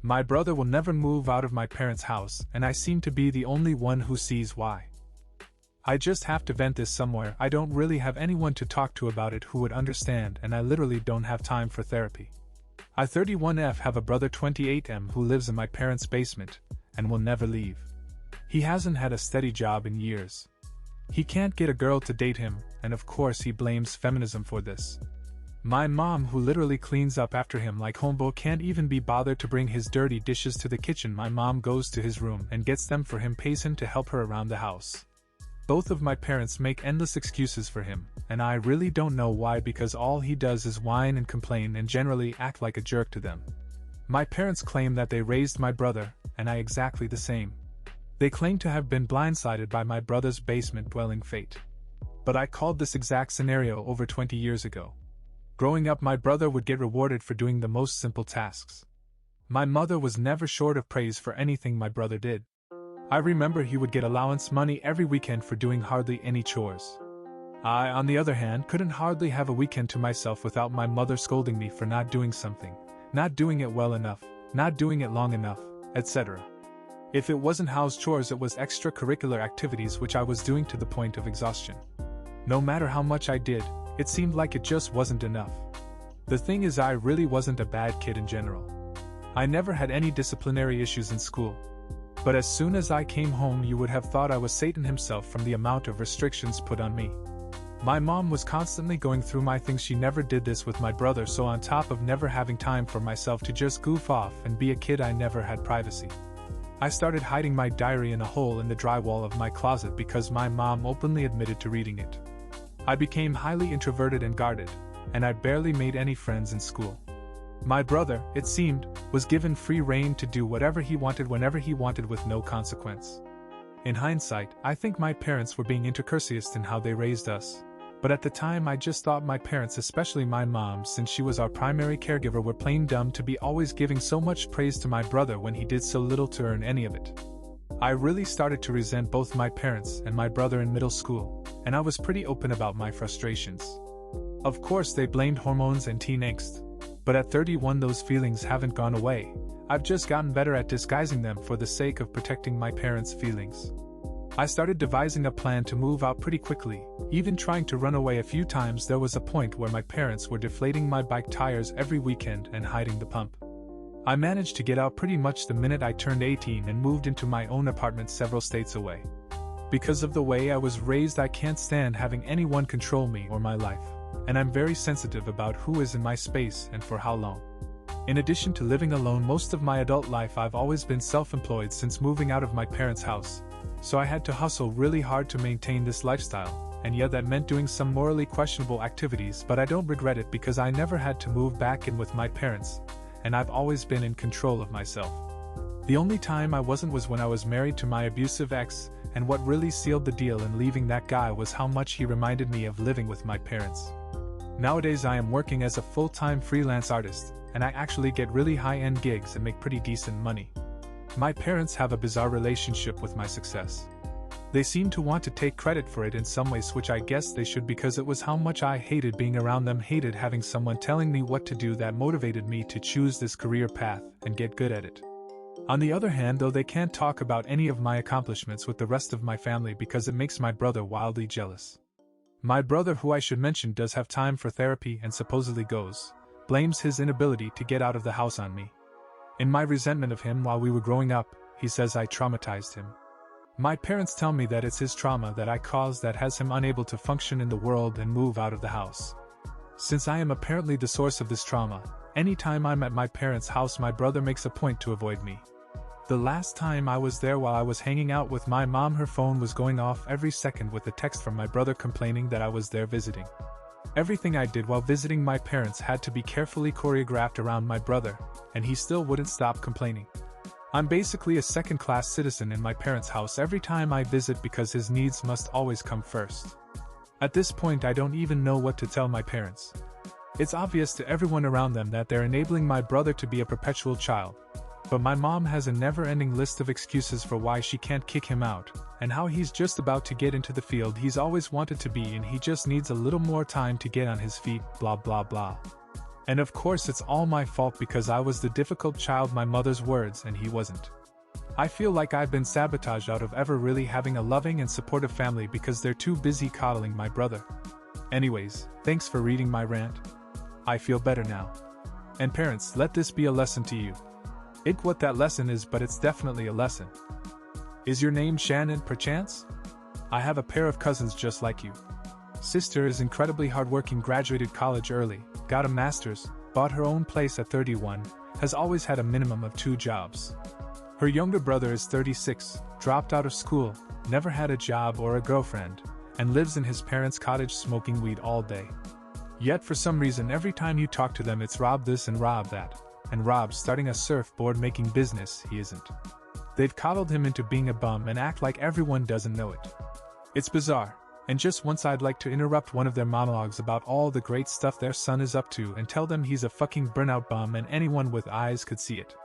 My brother will never move out of my parents' house, and I seem to be the only one who sees why. I just have to vent this somewhere. I don't really have anyone to talk to about it who would understand, and I literally don't have time for therapy. I 31F have a brother 28M who lives in my parents' basement, and will never leave. He hasn't had a steady job in years. He can't get a girl to date him, and of course he blames feminism for this. My mom, who literally cleans up after him like homebo, can't even be bothered to bring his dirty dishes to the kitchen. My mom goes to his room and gets them for him, pays him to help her around the house. Both of my parents make endless excuses for him, and I really don't know why, because all he does is whine and complain and generally act like a jerk to them. My parents claim that they raised my brother, and I exactly the same. They claim to have been blindsided by my brother's basement-dwelling fate. But I called this exact scenario over 20 years ago. Growing up, my brother would get rewarded for doing the most simple tasks. My mother was never short of praise for anything my brother did. I remember he would get allowance money every weekend for doing hardly any chores. I, on the other hand, couldn't hardly have a weekend to myself without my mother scolding me for not doing something, not doing it well enough, not doing it long enough, etc. If it wasn't house chores, it was extracurricular activities which I was doing to the point of exhaustion. No matter how much I did, it seemed like it just wasn't enough. The thing is, I really wasn't a bad kid in general. I never had any disciplinary issues in school. But as soon as I came home, you would have thought I was Satan himself from the amount of restrictions put on me. My mom was constantly going through my things. She never did this with my brother, so on top of never having time for myself to just goof off and be a kid, I never had privacy. I started hiding my diary in a hole in the drywall of my closet because my mom openly admitted to reading it. I became highly introverted and guarded, and I barely made any friends in school. My brother, it seemed, was given free rein to do whatever he wanted whenever he wanted with no consequence. In hindsight, I think my parents were being intercursist in how they raised us. But at the time, I just thought my parents, especially my mom, since she was our primary caregiver, were plain dumb to be always giving so much praise to my brother when he did so little to earn any of it. I really started to resent both my parents and my brother in middle school, and I was pretty open about my frustrations. Of course, they blamed hormones and teen angst. But at 31, those feelings haven't gone away. I've just gotten better at disguising them for the sake of protecting my parents' feelings. I started devising a plan to move out pretty quickly, even trying to run away a few times. There was a point where my parents were deflating my bike tires every weekend and hiding the pump. I managed to get out pretty much the minute I turned 18 and moved into my own apartment several states away. Because of the way I was raised, I can't stand having anyone control me or my life. And I'm very sensitive about who is in my space and for how long. In addition to living alone most of my adult life, I've always been self-employed since moving out of my parents' house, so I had to hustle really hard to maintain this lifestyle, and yeah, that meant doing some morally questionable activities, but I don't regret it because I never had to move back in with my parents, and I've always been in control of myself. The only time I wasn't was when I was married to my abusive ex, and what really sealed the deal in leaving that guy was how much he reminded me of living with my parents. Nowadays I am working as a full-time freelance artist, and I actually get really high-end gigs and make pretty decent money. My parents have a bizarre relationship with my success. They seem to want to take credit for it in some ways, which I guess they should, because it was how much I hated being around them, hated having someone telling me what to do, that motivated me to choose this career path and get good at it. On the other hand, though, they can't talk about any of my accomplishments with the rest of my family because it makes my brother wildly jealous. My brother, who I should mention does have time for therapy and supposedly blames his inability to get out of the house on me. In my resentment of him while we were growing up, he says I traumatized him. My parents tell me that it's his trauma that I caused that has him unable to function in the world and move out of the house. Since I am apparently the source of this trauma, anytime I'm at my parents' house, my brother makes a point to avoid me. The last time I was there, while I was hanging out with my mom, her phone was going off every second with a text from my brother complaining that I was there visiting. Everything I did while visiting my parents had to be carefully choreographed around my brother, and he still wouldn't stop complaining. I'm basically a second-class citizen in my parents' house every time I visit because his needs must always come first. At this point, I don't even know what to tell my parents. It's obvious to everyone around them that they're enabling my brother to be a perpetual child. But my mom has a never-ending list of excuses for why she can't kick him out, and how he's just about to get into the field he's always wanted to be in, he just needs a little more time to get on his feet, blah blah blah. And of course it's all my fault because I was the difficult child, my mother's words, and he wasn't. I feel like I've been sabotaged out of ever really having a loving and supportive family because they're too busy coddling my brother. Anyways, thanks for reading my rant. I feel better now. And parents, let this be a lesson to you. It what that lesson is, but it's definitely a lesson. Is your name Shannon, perchance? I have a pair of cousins just like you. Sister is incredibly hardworking, graduated college early, got a master's, bought her own place at 31, has always had a minimum of 2 jobs. Her younger brother is 36, dropped out of school, never had a job or a girlfriend, and lives in his parents' cottage smoking weed all day. Yet for some reason every time you talk to them it's Rob this and Rob that, and Rob's starting a surfboard making business he isn't. They've coddled him into being a bum and act like everyone doesn't know it. It's bizarre, and just once I'd like to interrupt one of their monologues about all the great stuff their son is up to and tell them he's a fucking burnout bum and anyone with eyes could see it.